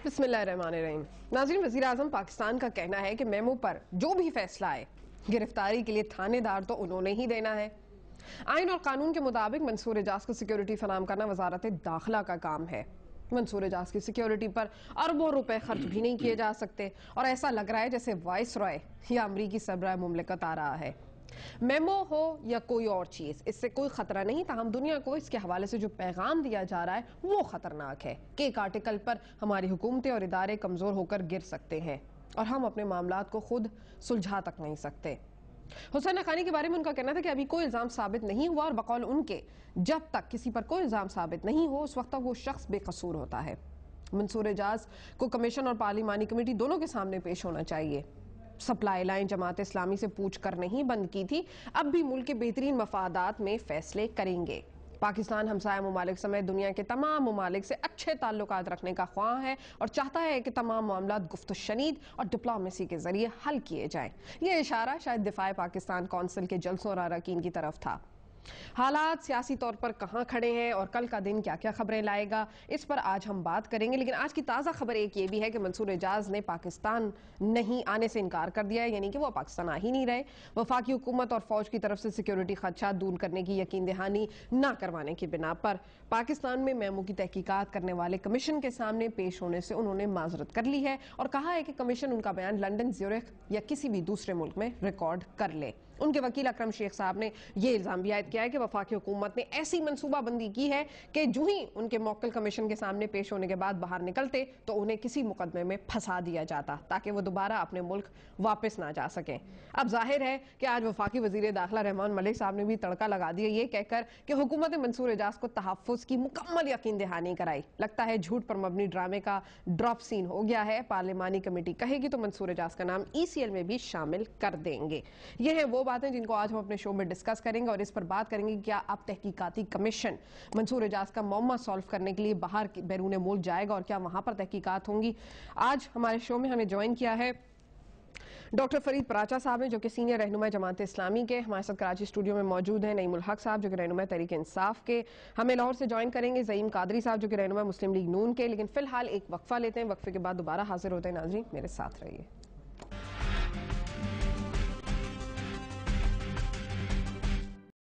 بسم اللہ الرحمن الرحیم۔ ناظرین، وزیر اعظم پاکستان کا کہنا ہے کہ میمو پر جو بھی فیصلہ آئے گرفتاری کے لیے تھانے دار تو انہوں نے ہی دینا ہے۔ آئین اور قانون کے مطابق منصور اعجاز کو سیکیورٹی فراہم کرنا وزارت داخلہ کا کام ہے۔ منصور اعجاز کی سیکیورٹی پر اربوں روپے خرچ بھی نہیں کیے جا سکتے، اور ایسا لگ رہا ہے جیسے وائس رائے یا امریکی سربراہ مملکت آ رہا ہے۔ میمو ہو یا کوئی اور چیز، اس سے کوئی خطرہ نہیں، تاہم دنیا کو اس کے حوالے سے جو پیغام دیا جا رہا ہے وہ خطرناک ہے کہ ایک آرٹیکل پر ہماری حکومتیں اور ادارے کمزور ہو کر گر سکتے ہیں اور ہم اپنے معاملات کو خود سلجھا تک نہیں سکتے۔ حسین حقانی کے بارے میں ان کا کہنا تھا کہ ابھی کوئی الزام ثابت نہیں ہوا، اور بقول ان کے جب تک کسی پر کوئی الزام ثابت نہیں ہو اس وقت تک وہ شخص بے قصور ہوتا ہے۔ منصور اعجاز کو کمیشن اور پارلیمانی کمیٹی دونوں کے سامنے پیش ہونا چاہیے۔ سپلائی لائن جماعت اسلامی سے پوچھ کر نہیں بند کی تھی، اب بھی ملک کے بہترین مفادات میں فیصلے کریں گے۔ پاکستان ہمسایہ ممالک سمیت دنیا کے تمام ممالک سے اچھے تعلقات رکھنے کا خواہاں ہے اور چاہتا ہے کہ تمام معاملات گفت و شنید اور ڈپلومیسی کے ذریعے حل کیے جائیں۔ یہ اشارہ شاید دفاع پاکستان کونسل کے جلسوں اور اراکین کی طرف تھا۔ حالات سیاسی طور پر کہاں کھڑے ہیں اور کل کا دن کیا کیا خبریں لائے گا، اس پر آج ہم بات کریں گے، لیکن آج کی تازہ خبر ایک یہ بھی ہے کہ منصور اعجاز نے پاکستان نہیں آنے سے انکار کر دیا ہے، یعنی کہ وہ پاکستان آ ہی نہیں رہے۔ وفاقی حکومت اور فوج کی طرف سے سیکیورٹی خدشات دور کرنے کی یقین دہانی نہ کروانے کی بنا پر پاکستان میں میمو کی تحقیقات کرنے والے کمیشن کے سامنے پیش ہونے سے انہوں نے معذرت کر لی ہے اور کہا ہے کہ کمیشن ان کا بیان لندن، زیورخ یا کسی بھی دوسرے ملک میں ریکارڈ کر لے۔ ان کے وکیل اکرم شیخ صاحب نے یہ الزام بھی عائد کیا ہے کہ وفاقی حکومت نے ایسی منصوبہ بندی کی ہے کہ جو ہی ان کے موکل کمیشن کے سامنے پیش ہونے کے بعد باہر نکلتے تو انہیں کسی مقدمے میں پھنسا دیا جاتا تاکہ وہ دوبارہ اپنے ملک واپس نہ جا سکیں۔ اب ظاہر ہے کہ آج وفاقی وزیر داخلہ رحمان ملک صاحب نے بھی تڑکا لگا دیا یہ کہہ کر کہ حکومت منصور اعجاز کو تحفظ کی مکمل یقین دہانی کرائی۔ لگتا ہے جھوٹ پر مبنی ڈرامے کا ڈراپ سین ہو گیا ہے، پارلیمانی کمیٹی کہے گی تو منصور اعجاز کا نام ECL میں بھی شامل کر دیں گے۔ یہ ہیں وہ باتیں جن کو آج ہم اپنے شو میں ڈسکس کریں گے اور اس پر بات کریں گے کہ کیا اب تحقیقاتی کمیشن منصور اعجاز کا معمہ سالو کرنے کے لیے باہر بیرون ملک جائے گا اور کیا وہاں پر تحقیقات ہوں گی۔ آج ہمارے شو میں ہمیں جوائن کیا ہے ڈاکٹر فرید پراچا صاحب ہیں جو کہ سینئر رہنما جماعت اسلامی کے، ہمارے ساتھ کراچی اسٹوڈیو میں موجود ہیں نعیم الحق صاحب جو کہ رہنما تحریک انصاف کے، ہمیں لاہور سے جوائن کریں گے زعیم قادری صاحب جو کہ رہنما مسلم لیگ نون کے، لیکن فی الحال ایک وقفہ لیتے ہیں، وقفے کے بعد دوبارہ حاضر ہوتے ہیں۔ ناظرین میرے ساتھ رہیے۔